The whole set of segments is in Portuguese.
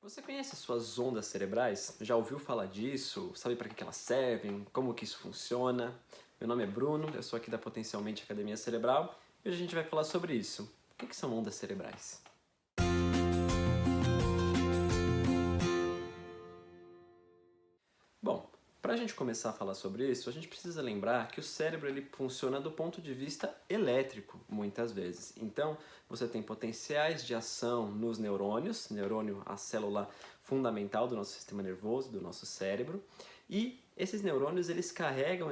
Você conhece as suas ondas cerebrais? Já ouviu falar disso? Sabe para que elas servem? Como que isso funciona? Meu nome é Bruno, eu sou aqui da Potencialmente Academia Cerebral e hoje a gente vai falar sobre isso. O que são ondas cerebrais? Bom, para a gente começar a falar sobre isso, a gente precisa lembrar que o cérebro ele funciona do ponto de vista elétrico, muitas vezes. Então, você tem potenciais de ação nos neurônios, neurônio, a célula fundamental do nosso sistema nervoso, do nosso cérebro, e esses neurônios eles carregam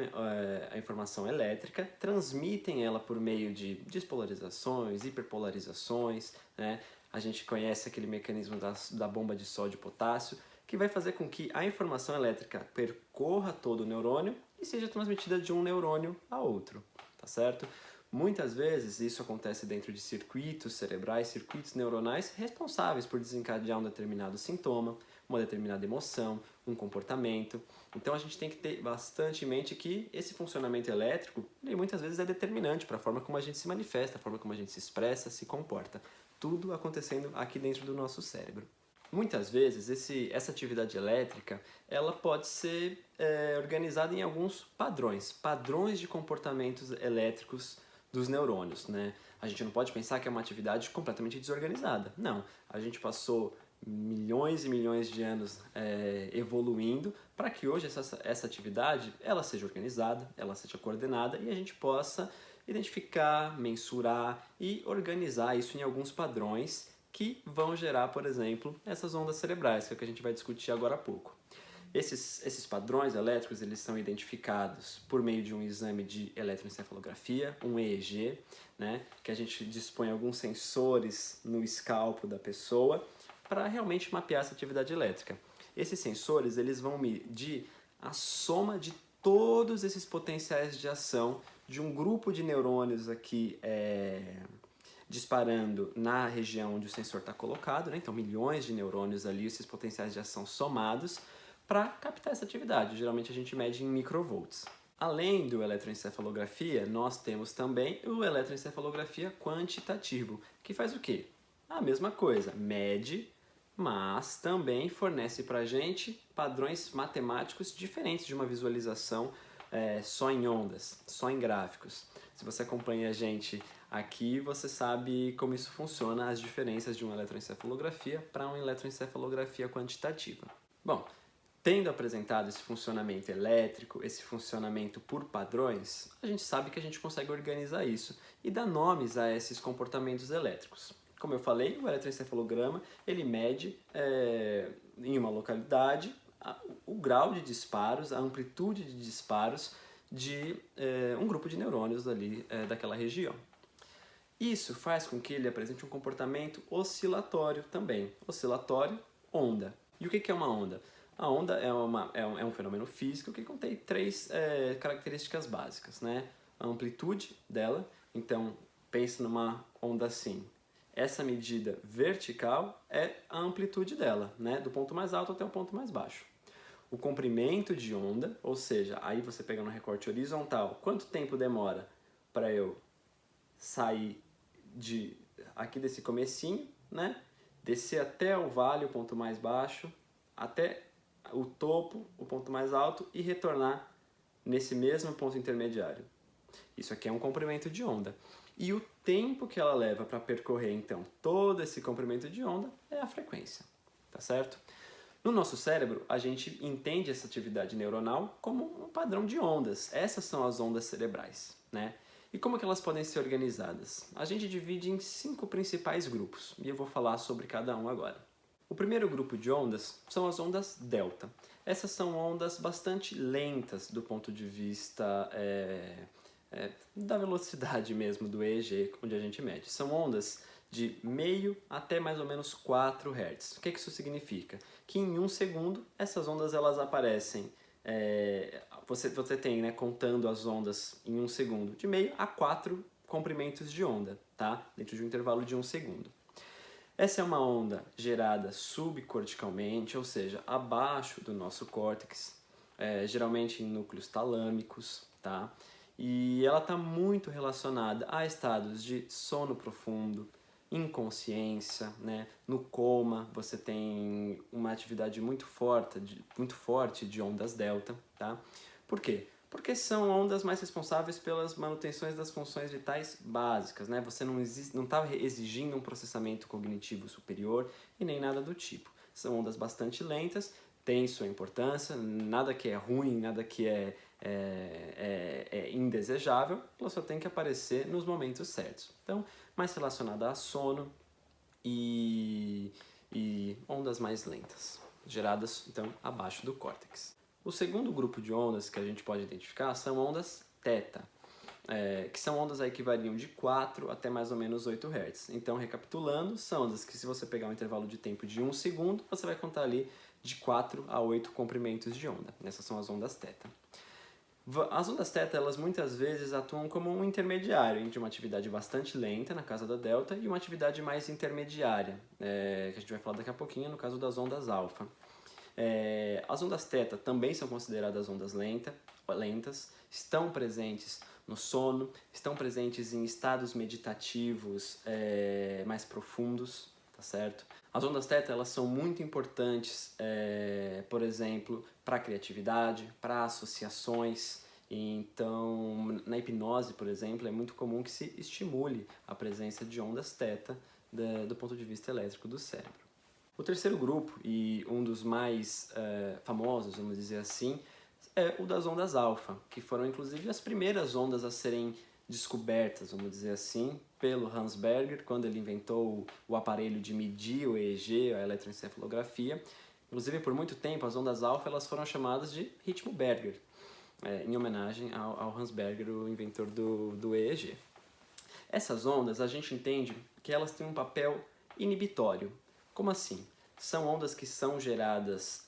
a informação elétrica, transmitem ela por meio de despolarizações, hiperpolarizações, né? A gente conhece aquele mecanismo da bomba de sódio e potássio, que vai fazer com que a informação elétrica percorra todo o neurônio e seja transmitida de um neurônio a outro, tá certo? Muitas vezes isso acontece dentro de circuitos cerebrais, circuitos neuronais responsáveis por desencadear um determinado sintoma, uma determinada emoção, um comportamento. Então a gente tem que ter bastante em mente que esse funcionamento elétrico ele muitas vezes é determinante para a forma como a gente se manifesta, a forma como a gente se expressa, se comporta. Tudo acontecendo aqui dentro do nosso cérebro. Muitas vezes essa atividade elétrica ela pode ser organizada em alguns padrões de comportamentos elétricos dos neurônios, né? A gente não pode pensar que é uma atividade completamente desorganizada. Não, a gente passou milhões e milhões de anos evoluindo para que hoje essa atividade ela seja organizada, ela seja coordenada e a gente possa identificar, mensurar e organizar isso em alguns padrões que vão gerar, por exemplo, essas ondas cerebrais, que é o que a gente vai discutir agora há pouco. Esses padrões elétricos eles são identificados por meio de um exame de eletroencefalografia, um EEG, né, que a gente dispõe alguns sensores no escalpo da pessoa para realmente mapear essa atividade elétrica. Esses sensores eles vão medir a soma de todos esses potenciais de ação de um grupo de neurônios aqui disparando na região onde o sensor está colocado, né? Então milhões de neurônios ali, esses potenciais de ação somados, para captar essa atividade. Geralmente a gente mede em microvolts. Além do eletroencefalografia, nós temos também o eletroencefalografia quantitativo, que faz o quê? A mesma coisa, mede, mas também fornece para a gente padrões matemáticos diferentes de uma visualização só em ondas, só em gráficos. Se você acompanha a gente aqui, você sabe como isso funciona, as diferenças de uma eletroencefalografia para uma eletroencefalografia quantitativa. Bom, tendo apresentado esse funcionamento elétrico, esse funcionamento por padrões, a gente sabe que a gente consegue organizar isso e dar nomes a esses comportamentos elétricos. Como eu falei, o eletroencefalograma ele mede em uma localidade o grau de disparos, a amplitude de disparos de um grupo de neurônios ali daquela região. Isso faz com que ele apresente um comportamento oscilatório também. Oscilatório, onda. E o que é uma onda? A onda é um fenômeno físico que contém três características básicas, né? A amplitude dela, então pense numa onda assim. Essa medida vertical é a amplitude dela, né? Do ponto mais alto até o ponto mais baixo. O comprimento de onda, ou seja, aí você pega no recorte horizontal, quanto tempo demora para eu sair aqui desse comecinho, né? Descer até o vale, o ponto mais baixo, até o topo, o ponto mais alto e retornar nesse mesmo ponto intermediário. Isso aqui é um comprimento de onda. E o tempo que ela leva para percorrer, então, todo esse comprimento de onda é a frequência, tá certo? No nosso cérebro, a gente entende essa atividade neuronal como um padrão de ondas. Essas são as ondas cerebrais, né? E como que elas podem ser organizadas? A gente divide em 5 principais grupos, e eu vou falar sobre cada um agora. O primeiro grupo de ondas são as ondas delta. Essas são ondas bastante lentas do ponto de vista da velocidade mesmo do EEG, onde a gente mede. São ondas de meio até mais ou menos 4 Hz. O que isso significa? Que em 1 segundo essas ondas elas aparecem. Você tem, né, contando as ondas em 1 segundo, de meio a 4 comprimentos de onda, tá? Dentro de um intervalo de 1 segundo. Essa é uma onda gerada subcorticalmente, ou seja, abaixo do nosso córtex, geralmente em núcleos talâmicos, tá? E ela está muito relacionada a estados de sono profundo, inconsciência, né? No coma você tem uma atividade muito forte de ondas delta, tá? Por quê? Porque são ondas mais responsáveis pelas manutenções das funções vitais básicas, né? Você não está exigindo um processamento cognitivo superior e nem nada do tipo. São ondas bastante lentas, têm sua importância, nada que é ruim, nada que é indesejável, ela só tem que aparecer nos momentos certos. Então, mais relacionada a sono e ondas mais lentas, geradas então abaixo do córtex. O segundo grupo de ondas que a gente pode identificar são ondas θ, que são ondas aí que variam de 4 até mais ou menos 8 Hz. Então, recapitulando, são ondas que se você pegar um intervalo de tempo de 1 segundo, você vai contar ali de 4 a 8 comprimentos de onda. Essas são as ondas θ. As ondas θ, elas muitas vezes atuam como um intermediário entre uma atividade bastante lenta, na casa da delta, e uma atividade mais intermediária, que a gente vai falar daqui a pouquinho, no caso das ondas alfa. As ondas θ também são consideradas ondas lentas, estão presentes no sono, estão presentes em estados meditativos mais profundos, tá certo? As ondas θ, elas são muito importantes, por exemplo, para a criatividade, para associações. Então, na hipnose, por exemplo, é muito comum que se estimule a presença de ondas θ do ponto de vista elétrico do cérebro. O terceiro grupo, e um dos mais famosos, vamos dizer assim, é o das ondas alfa, que foram inclusive as primeiras ondas a serem descobertas, vamos dizer assim, pelo Hans Berger, quando ele inventou o aparelho de medir o EEG, a eletroencefalografia. Inclusive, por muito tempo, as ondas alfa elas foram chamadas de ritmo Berger, em homenagem ao Hans Berger, o inventor do EEG. Essas ondas, a gente entende que elas têm um papel inibitório. Como assim? São ondas que são geradas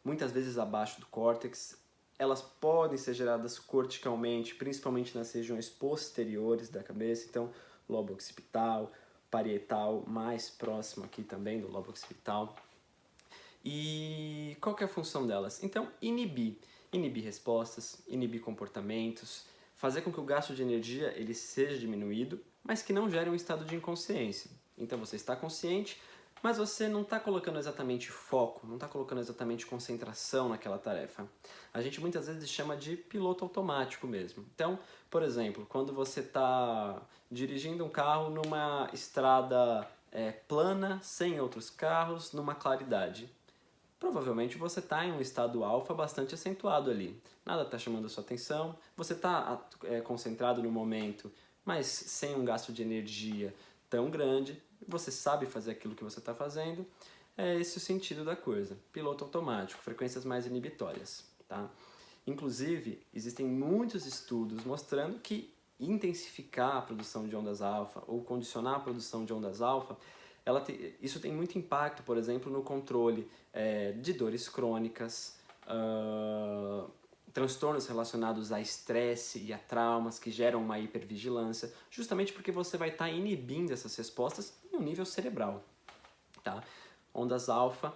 muitas vezes abaixo do córtex. Elas podem ser geradas corticalmente, principalmente nas regiões posteriores da cabeça, então lobo occipital, parietal, mais próximo aqui também do lobo occipital. E qual que é a função delas? Então, inibir respostas, inibir comportamentos, fazer com que o gasto de energia ele seja diminuído, mas que não gere um estado de inconsciência. Então você está consciente, mas você não está colocando exatamente foco, não está colocando exatamente concentração naquela tarefa. A gente muitas vezes chama de piloto automático mesmo. Então, por exemplo, quando você está dirigindo um carro numa estrada plana, sem outros carros, numa claridade, provavelmente você está em um estado alfa bastante acentuado ali. Nada está chamando a sua atenção, você está concentrado no momento, mas sem um gasto de energia tão grande, você sabe fazer aquilo que você está fazendo, é esse o sentido da coisa. Piloto automático, frequências mais inibitórias, tá? Inclusive, existem muitos estudos mostrando que intensificar a produção de ondas alfa ou condicionar a produção de ondas alfa, isso tem muito impacto, por exemplo, no controle de dores crônicas, transtornos relacionados a estresse e a traumas que geram uma hipervigilância, justamente porque você vai estar inibindo essas respostas em um nível cerebral, tá? Ondas alfa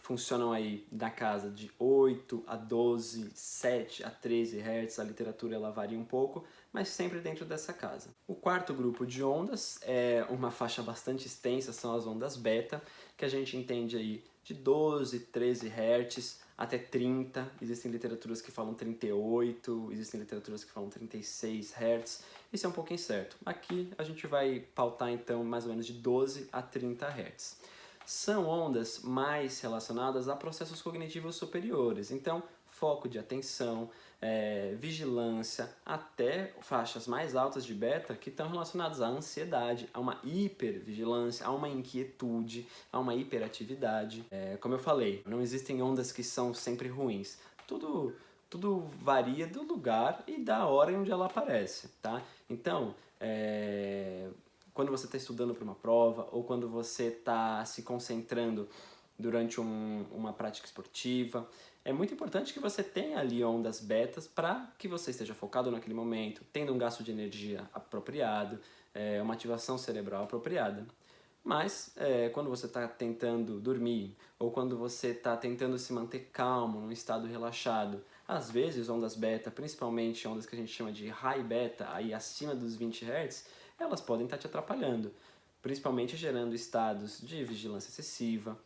funcionam aí da casa de 8 a 12, 7 a 13 Hz, a literatura ela varia um pouco, mas sempre dentro dessa casa. O quarto grupo de ondas é uma faixa bastante extensa, são as ondas beta, que a gente entende aí de 12, 13 Hz até 30, existem literaturas que falam 38, existem literaturas que falam 36 Hz, isso é um pouco incerto. Aqui a gente vai pautar então mais ou menos de 12 a 30 Hz. São ondas mais relacionadas a processos cognitivos superiores, então foco de atenção, vigilância, até faixas mais altas de beta que estão relacionadas à ansiedade, a uma hipervigilância, a uma inquietude, a uma hiperatividade. Como eu falei, não existem ondas que são sempre ruins. Tudo varia do lugar e da hora em onde ela aparece, tá? Então, quando você está estudando para uma prova ou quando você está se concentrando durante uma prática esportiva, é muito importante que você tenha ali ondas betas para que você esteja focado naquele momento, tendo um gasto de energia apropriado, uma ativação cerebral apropriada. Mas quando você está tentando dormir ou quando você está tentando se manter calmo, num estado relaxado, às vezes ondas beta, principalmente ondas que a gente chama de high beta, aí acima dos 20 Hz, elas podem estar te atrapalhando, principalmente gerando estados de vigilância excessiva,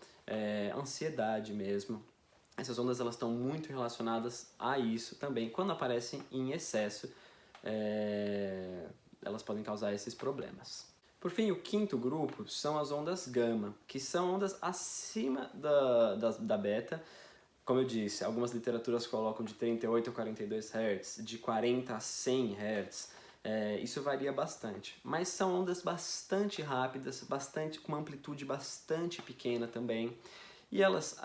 ansiedade mesmo. Essas ondas elas estão muito relacionadas a isso também. Quando aparecem em excesso, elas podem causar esses problemas. Por fim, o quinto grupo são as ondas gama, que são ondas acima da beta. Como eu disse, algumas literaturas colocam de 38 a 42 Hz, de 40 a 100 Hz. Isso varia bastante, mas são ondas bastante rápidas, com uma amplitude bastante pequena também. E elas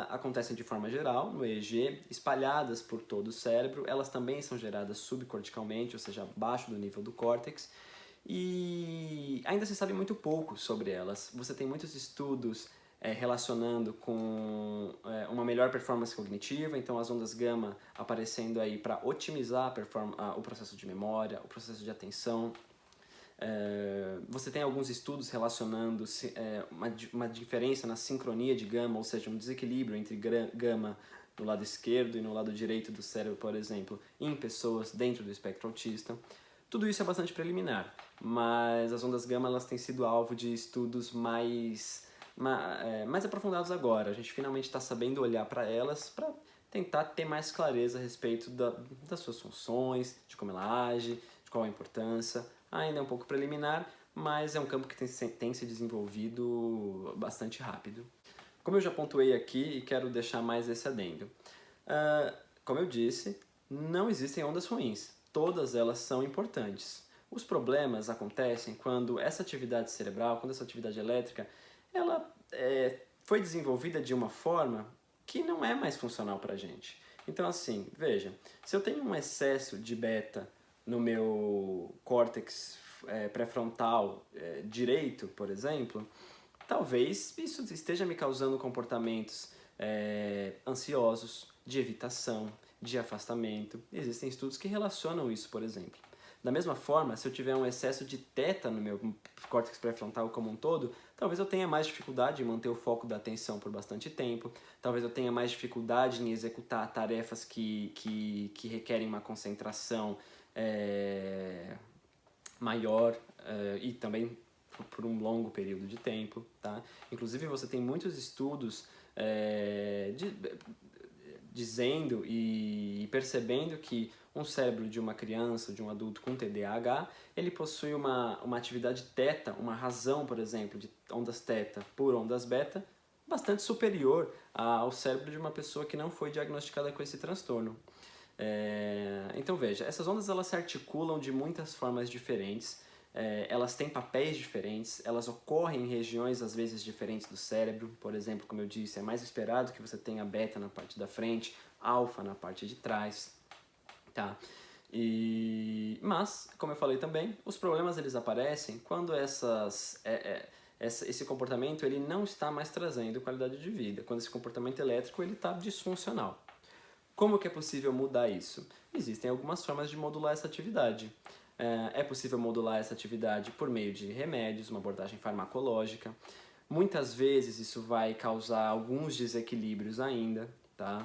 acontecem de forma geral no EEG, espalhadas por todo o cérebro. Elas também são geradas subcorticalmente, ou seja, abaixo do nível do córtex. E ainda se sabe muito pouco sobre elas. Você tem muitos estudos relacionando com uma melhor performance cognitiva, então as ondas gama aparecendo aí para otimizar o processo de memória, o processo de atenção. Você tem alguns estudos relacionando uma diferença na sincronia de gama, ou seja, um desequilíbrio entre gama no lado esquerdo e no lado direito do cérebro, por exemplo, em pessoas dentro do espectro autista. Tudo isso é bastante preliminar, mas as ondas gama elas têm sido alvo de estudos mais aprofundados agora. A gente finalmente está sabendo olhar para elas para tentar ter mais clareza a respeito das suas funções, de como ela age, de qual a importância. Ainda é um pouco preliminar, mas é um campo que tem se desenvolvido bastante rápido. Como eu já pontuei aqui e quero deixar mais esse adendo. Como eu disse, não existem ondas ruins. Todas elas são importantes. Os problemas acontecem quando essa atividade cerebral, quando essa atividade elétrica, ela foi desenvolvida de uma forma que não é mais funcional para a gente. Então assim, veja, se eu tenho um excesso de beta no meu córtex pré-frontal direito, por exemplo, talvez isso esteja me causando comportamentos ansiosos, de evitação, de afastamento. Existem estudos que relacionam isso, por exemplo. Da mesma forma, se eu tiver um excesso de teta no meu córtex pré-frontal como um todo, talvez eu tenha mais dificuldade em manter o foco da atenção por bastante tempo, talvez eu tenha mais dificuldade em executar tarefas que requerem uma concentração maior e também por um longo período de tempo, tá? Inclusive você tem muitos estudos dizendo e percebendo que um cérebro de uma criança, de um adulto com TDAH, ele possui uma atividade teta, uma razão, por exemplo, de ondas teta por ondas beta, bastante superior ao cérebro de uma pessoa que não foi diagnosticada com esse transtorno. Então veja, essas ondas elas se articulam de muitas formas diferentes, elas têm papéis diferentes, elas ocorrem em regiões às vezes diferentes do cérebro. Por exemplo, como eu disse, é mais esperado que você tenha beta na parte da frente, alfa na parte de trás, tá? Mas, como eu falei também, os problemas eles aparecem quando esse comportamento ele não está mais trazendo qualidade de vida, quando esse comportamento elétrico ele está disfuncional. Como que é possível mudar isso? Existem algumas formas de modular essa atividade. É possível modular essa atividade por meio de remédios, uma abordagem farmacológica. Muitas vezes isso vai causar alguns desequilíbrios ainda, tá?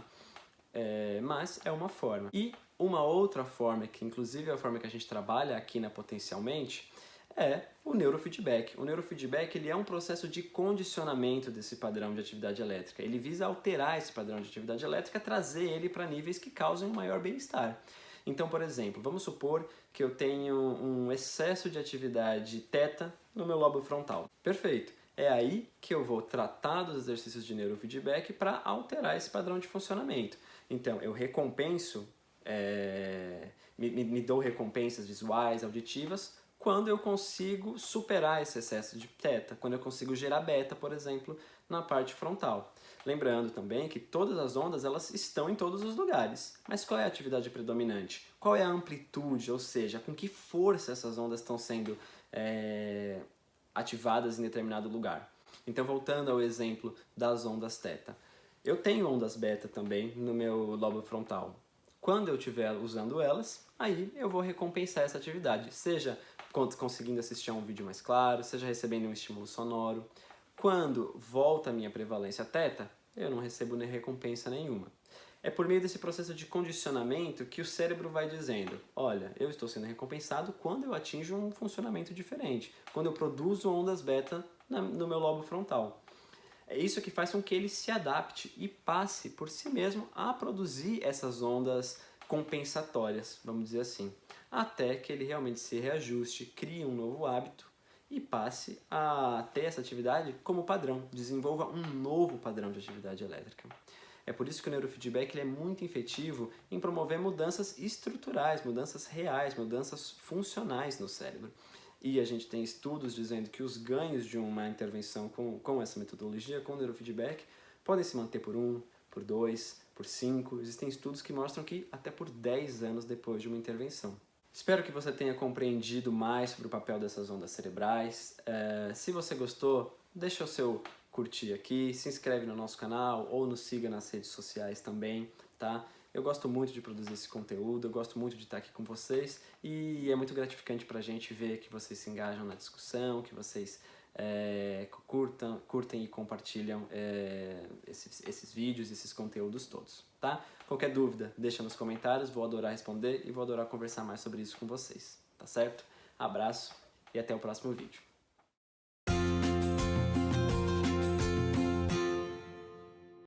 Mas é uma forma. E uma outra forma, que inclusive é a forma que a gente trabalha aqui na Potencialmente, é o neurofeedback. O neurofeedback ele é um processo de condicionamento desse padrão de atividade elétrica. Ele visa alterar esse padrão de atividade elétrica, trazer ele para níveis que causem um maior bem-estar. Então, por exemplo, vamos supor que eu tenho um excesso de atividade teta no meu lobo frontal. Perfeito. É aí que eu vou tratar dos exercícios de neurofeedback para alterar esse padrão de funcionamento. Então, eu recompenso, me dou recompensas visuais, auditivas, quando eu consigo superar esse excesso de teta, quando eu consigo gerar beta, por exemplo, na parte frontal. Lembrando também que todas as ondas elas estão em todos os lugares. Mas qual é a atividade predominante? Qual é a amplitude, ou seja, com que força essas ondas estão sendo ativadas em determinado lugar? Então, voltando ao exemplo das ondas teta. Eu tenho ondas beta também no meu lobo frontal. Quando eu estiver usando elas, aí eu vou recompensar essa atividade, seja conseguindo assistir a um vídeo mais claro, seja recebendo um estímulo sonoro. Quando volta a minha prevalência teta, eu não recebo nem recompensa nenhuma. É por meio desse processo de condicionamento que o cérebro vai dizendo: olha, eu estou sendo recompensado quando eu atinjo um funcionamento diferente, quando eu produzo ondas beta no meu lobo frontal. É isso que faz com que ele se adapte e passe por si mesmo a produzir essas ondas compensatórias, vamos dizer assim, até que ele realmente se reajuste, crie um novo hábito e passe a ter essa atividade como padrão, desenvolva um novo padrão de atividade elétrica. É por isso que o neurofeedback ele é muito efetivo em promover mudanças estruturais, mudanças reais, mudanças funcionais no cérebro. E a gente tem estudos dizendo que os ganhos de uma intervenção com essa metodologia, com o neurofeedback, podem se manter por 1, por 2, por 5. Existem estudos que mostram que até por 10 anos depois de uma intervenção. Espero que você tenha compreendido mais sobre o papel dessas ondas cerebrais. Se você gostou, deixa o seu curtir aqui, se inscreve no nosso canal ou nos siga nas redes sociais também, tá? Eu gosto muito de produzir esse conteúdo, eu gosto muito de estar aqui com vocês e é muito gratificante pra gente ver que vocês se engajam na discussão, que vocês curtem e compartilham esses vídeos, esses conteúdos todos, tá? Qualquer dúvida, deixa nos comentários, vou adorar responder e vou adorar conversar mais sobre isso com vocês, tá certo? Abraço e até o próximo vídeo.